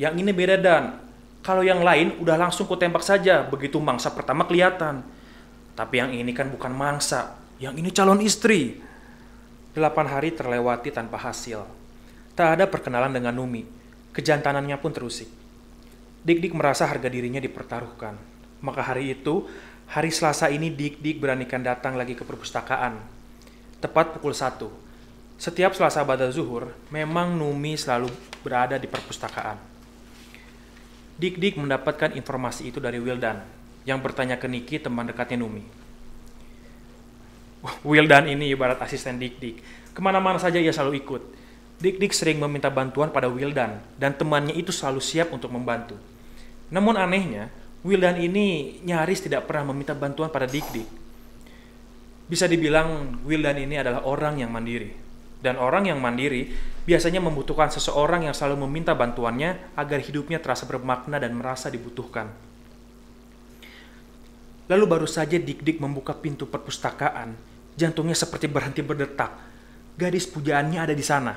yang ini beda Dan. Kalau yang lain udah langsung ku tembak saja begitu mangsa pertama kelihatan. Tapi yang ini kan bukan mangsa, yang ini calon istri. 8 hari terlewati tanpa hasil. Tak ada perkenalan dengan Numi. Kejantanannya pun terusik. Dik-dik merasa harga dirinya dipertaruhkan. Maka hari itu, hari Selasa ini Dik-dik beranikan datang lagi ke perpustakaan. Tepat pukul 1. Setiap Selasa ba'da zuhur, memang Numi selalu berada di perpustakaan. Dik-dik mendapatkan informasi itu dari Wildan, yang bertanya ke Niki, teman dekatnya Numi. Wildan ini ibarat asisten Dik-dik. Kemana-mana saja ia selalu ikut. Dik-dik sering meminta bantuan pada Wildan, dan temannya itu selalu siap untuk membantu. Namun anehnya, Wildan ini nyaris tidak pernah meminta bantuan pada Dik-dik. Bisa dibilang Wildan ini adalah orang yang mandiri. Dan orang yang mandiri biasanya membutuhkan seseorang yang selalu meminta bantuannya agar hidupnya terasa bermakna dan merasa dibutuhkan. Lalu baru saja Dik-dik membuka pintu perpustakaan, jantungnya seperti berhenti berdetak. Gadis pujaannya ada di sana.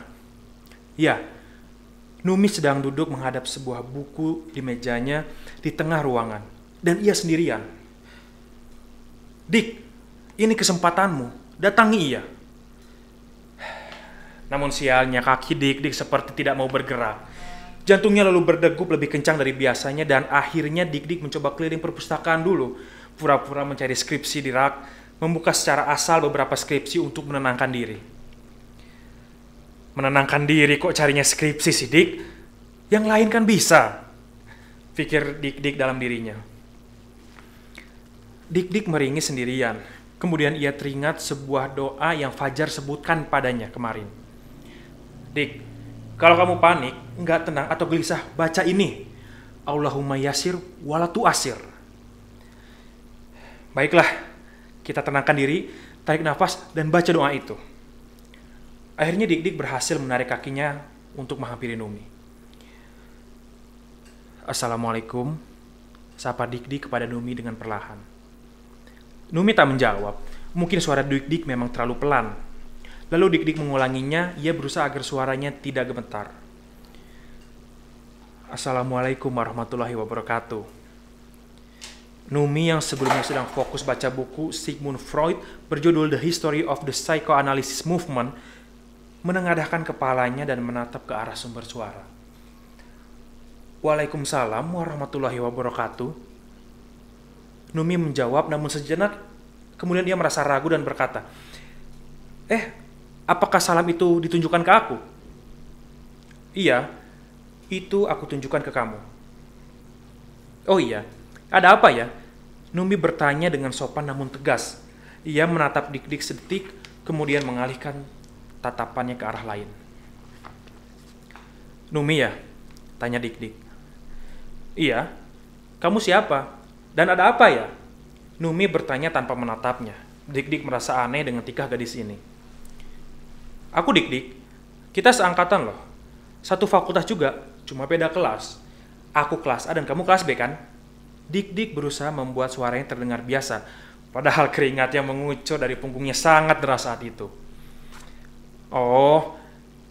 Ya, Numi sedang duduk menghadap sebuah buku di mejanya di tengah ruangan. Dan ia sendirian. Dik, ini kesempatanmu, datangi ia. Namun sialnya kaki Dik-dik seperti tidak mau bergerak. Jantungnya lalu berdegup lebih kencang dari biasanya dan akhirnya Dik-dik mencoba keliling perpustakaan dulu. Pura-pura mencari skripsi di rak, membuka secara asal beberapa skripsi untuk menenangkan diri. Menenangkan diri kok carinya skripsi sih Dik? Yang lain kan bisa, pikir Dik-dik dalam dirinya. Dik-dik meringis sendirian. Kemudian ia teringat sebuah doa yang Fajar sebutkan padanya kemarin. Dik, kalau kamu panik, nggak tenang atau gelisah, baca ini. Allahumma yasir walatu asir. Baiklah, kita tenangkan diri, tarik nafas, dan baca doa itu. Akhirnya Dik-dik berhasil menarik kakinya untuk menghampiri Numi. Assalamualaikum, sapa Dik-dik kepada Numi dengan perlahan. Numi tak menjawab, mungkin suara Dik-dik memang terlalu pelan. Lalu Dik-dik mengulanginya, ia berusaha agar suaranya tidak gemetar. Assalamualaikum warahmatullahi wabarakatuh. Numi yang sebelumnya sedang fokus baca buku Sigmund Freud berjudul The History of the Psychoanalysis Movement, menengadahkan kepalanya dan menatap ke arah sumber suara. Waalaikumsalam warahmatullahi wabarakatuh. Numi menjawab namun sejenak, kemudian dia merasa ragu dan berkata, apakah salam itu ditunjukkan ke aku? Iya, itu aku tunjukkan ke kamu. Oh iya, ada apa ya? Numi bertanya dengan sopan namun tegas. Ia menatap Dik-dik sedetik, kemudian mengalihkan tatapannya ke arah lain. Numi ya? Tanya Dik-dik. Iya, kamu siapa? Dan ada apa ya? Numi bertanya tanpa menatapnya. Dik-dik merasa aneh dengan tingkah gadis ini. Aku Dik-dik, kita seangkatan loh. Satu fakultas juga, cuma beda kelas. Aku kelas A dan kamu kelas B kan? Dik-dik berusaha membuat suaranya terdengar biasa, padahal keringat yang mengucur dari punggungnya sangat deras saat itu. Oh,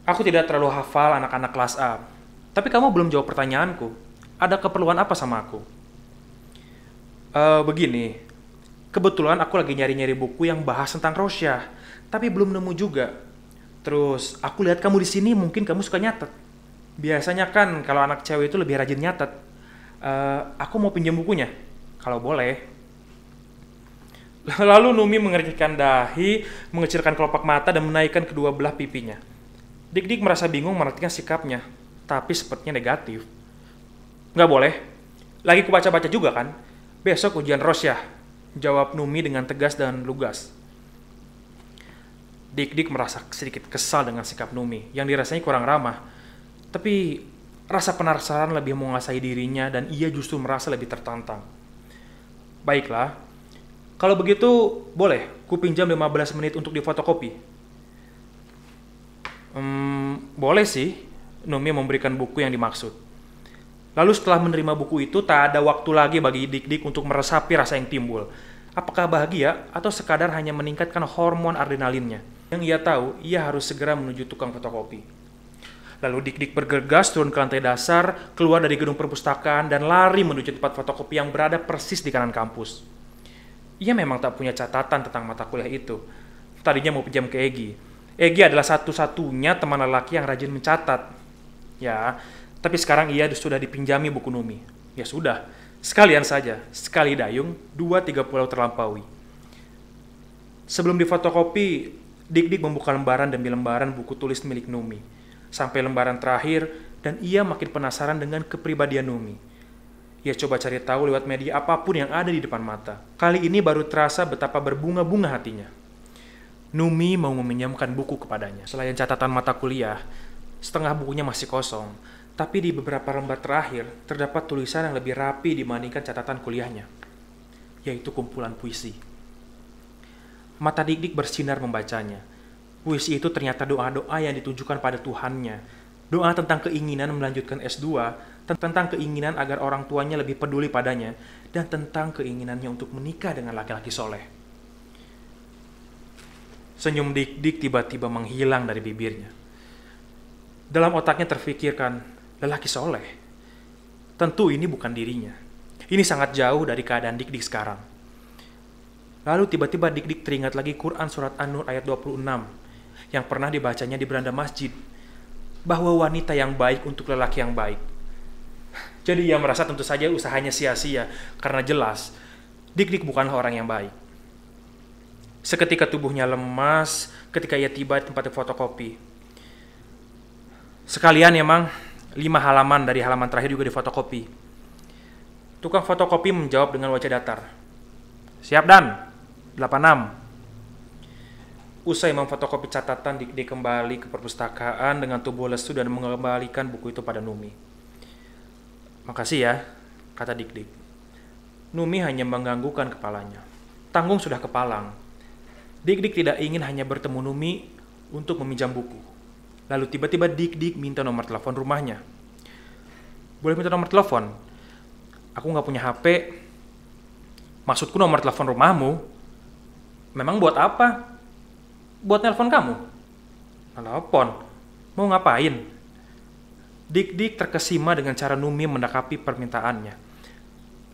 aku tidak terlalu hafal anak-anak kelas A. Tapi kamu belum jawab pertanyaanku. Ada keperluan apa sama aku? Begini, kebetulan aku lagi nyari-nyari buku yang bahas tentang Rosyah, tapi belum nemu juga. Terus aku lihat kamu di sini, mungkin kamu suka nyatet. Biasanya kan kalau anak cewek itu lebih rajin nyatet. Aku mau pinjam bukunya, kalau boleh. Lalu Numi mengerikkan dahi, mengecilkan kelopak mata dan menaikkan kedua belah pipinya. Dik-dik merasa bingung menartikan sikapnya, tapi sepertinya negatif. Nggak boleh. Lagi ku baca-baca juga kan. Besok ujian Rosyah, jawab Numi dengan tegas dan lugas. Dik-dik merasa sedikit kesal dengan sikap Numi yang dirasanya kurang ramah. Tapi rasa penasaran lebih menguasai dirinya dan ia justru merasa lebih tertantang. Baiklah, kalau begitu boleh ku pinjam 15 menit untuk difotokopi. Boleh sih, Numi memberikan buku yang dimaksud. Lalu setelah menerima buku itu, tak ada waktu lagi bagi Dik-dik untuk meresapi rasa yang timbul. Apakah bahagia atau sekadar hanya meningkatkan hormon adrenalinnya? Yang ia tahu, ia harus segera menuju tukang fotokopi. Lalu Dik-Dik bergegas turun ke lantai dasar, keluar dari gedung perpustakaan, dan lari menuju tempat fotokopi yang berada persis di kanan kampus. Ia memang tak punya catatan tentang mata kuliah itu. Tadinya mau pinjam ke Egi. Egi adalah satu-satunya teman lelaki yang rajin mencatat. Ya, tapi sekarang ia sudah dipinjami buku Numi. Ya sudah, sekalian saja, sekali dayung, 2-3 pulau terlampaui. Sebelum difotokopi, Dik-Dik membuka lembaran demi lembaran buku tulis milik Numi. Sampai lembaran terakhir, dan ia makin penasaran dengan kepribadian Numi. Ia coba cari tahu lewat media apapun yang ada di depan mata. Kali ini baru terasa betapa berbunga-bunga hatinya. Numi mau meminjamkan buku kepadanya. Selain catatan mata kuliah, setengah bukunya masih kosong. Tapi di beberapa lembar terakhir, terdapat tulisan yang lebih rapi dibandingkan catatan kuliahnya, yaitu kumpulan puisi. Mata Dik-Dik bersinar membacanya. Puisi itu ternyata doa-doa yang ditujukan pada Tuhannya. Doa tentang keinginan melanjutkan S2, tentang keinginan agar orang tuanya lebih peduli padanya, dan tentang keinginannya untuk menikah dengan laki-laki soleh. Senyum Dik-Dik tiba-tiba menghilang dari bibirnya. Dalam otaknya terfikirkan, lelaki soleh. Tentu ini bukan dirinya. Ini sangat jauh dari keadaan Dik-Dik sekarang. Lalu tiba-tiba Dik-Dik teringat lagi Quran Surat An-Nur ayat 26 yang pernah dibacanya di beranda masjid, bahwa wanita yang baik untuk lelaki yang baik. Jadi ia merasa tentu saja usahanya sia-sia, karena jelas Dik-Dik bukanlah orang yang baik. Seketika tubuhnya lemas ketika ia tiba di tempat fotokopi. Sekalian emang 5 halaman dari halaman terakhir juga difotokopi. Tukang fotokopi menjawab dengan wajah datar. Siap Dan, 86. Usai memfotokopi catatan, Dik-Dik kembali ke perpustakaan dengan tubuh lesu dan mengembalikan buku itu pada Numi. Makasih ya, kata Dik-Dik. Numi hanya menganggukkan kepalanya. Tanggung sudah kepalang. Dik-Dik tidak ingin hanya bertemu Numi untuk meminjam buku. Lalu tiba-tiba Dik-Dik minta nomor telepon rumahnya. Boleh minta nomor telepon? Aku nggak punya HP. Maksudku nomor telepon rumahmu? Memang buat apa? Buat nelpon kamu? Telepon? Mau ngapain? Dik-Dik terkesima dengan cara Numi mendakapi permintaannya.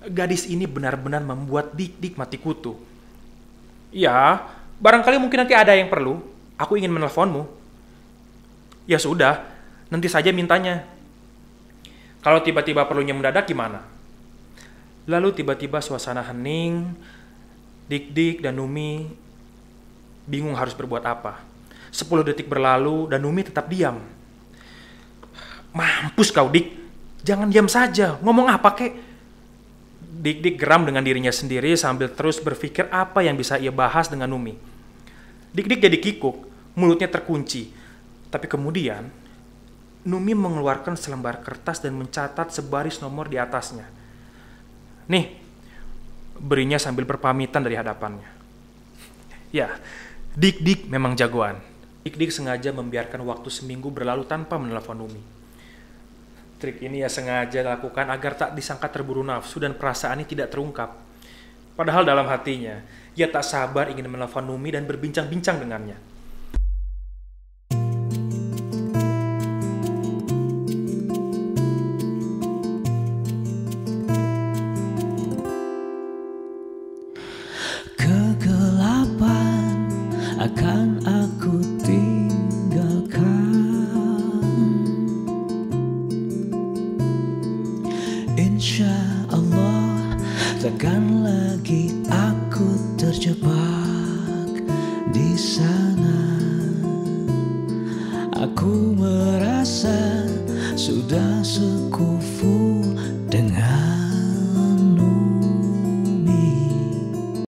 Gadis ini benar-benar membuat Dik-Dik mati kutu. Ya, barangkali mungkin nanti ada yang perlu. Aku ingin menelponmu. Ya sudah, nanti saja mintanya. Kalau tiba-tiba perlunya mendadak gimana? Lalu tiba-tiba suasana hening. Dik-Dik dan Numi bingung harus berbuat apa. 10 detik berlalu dan Numi tetap diam. Mampus kau, Dik. Jangan diam saja. Ngomong apa kek? Dik-Dik geram dengan dirinya sendiri sambil terus berpikir apa yang bisa ia bahas dengan Numi. Dik-Dik jadi kikuk, mulutnya terkunci. Tapi kemudian, Numi mengeluarkan selembar kertas dan mencatat sebaris nomor di atasnya. Nih, berinya sambil berpamitan dari hadapannya. Ya, Dik-Dik memang jagoan. Dik-Dik sengaja membiarkan waktu seminggu berlalu tanpa menelepon Numi. Trik ini ia sengaja lakukan agar tak disangka terburu nafsu dan perasaannya tidak terungkap. Padahal dalam hatinya, ia tak sabar ingin menelepon Numi dan berbincang-bincang dengannya. Akan aku tinggalkan. Insya Allah takkan lagi aku terjebak di sana. Aku merasa sudah sekufu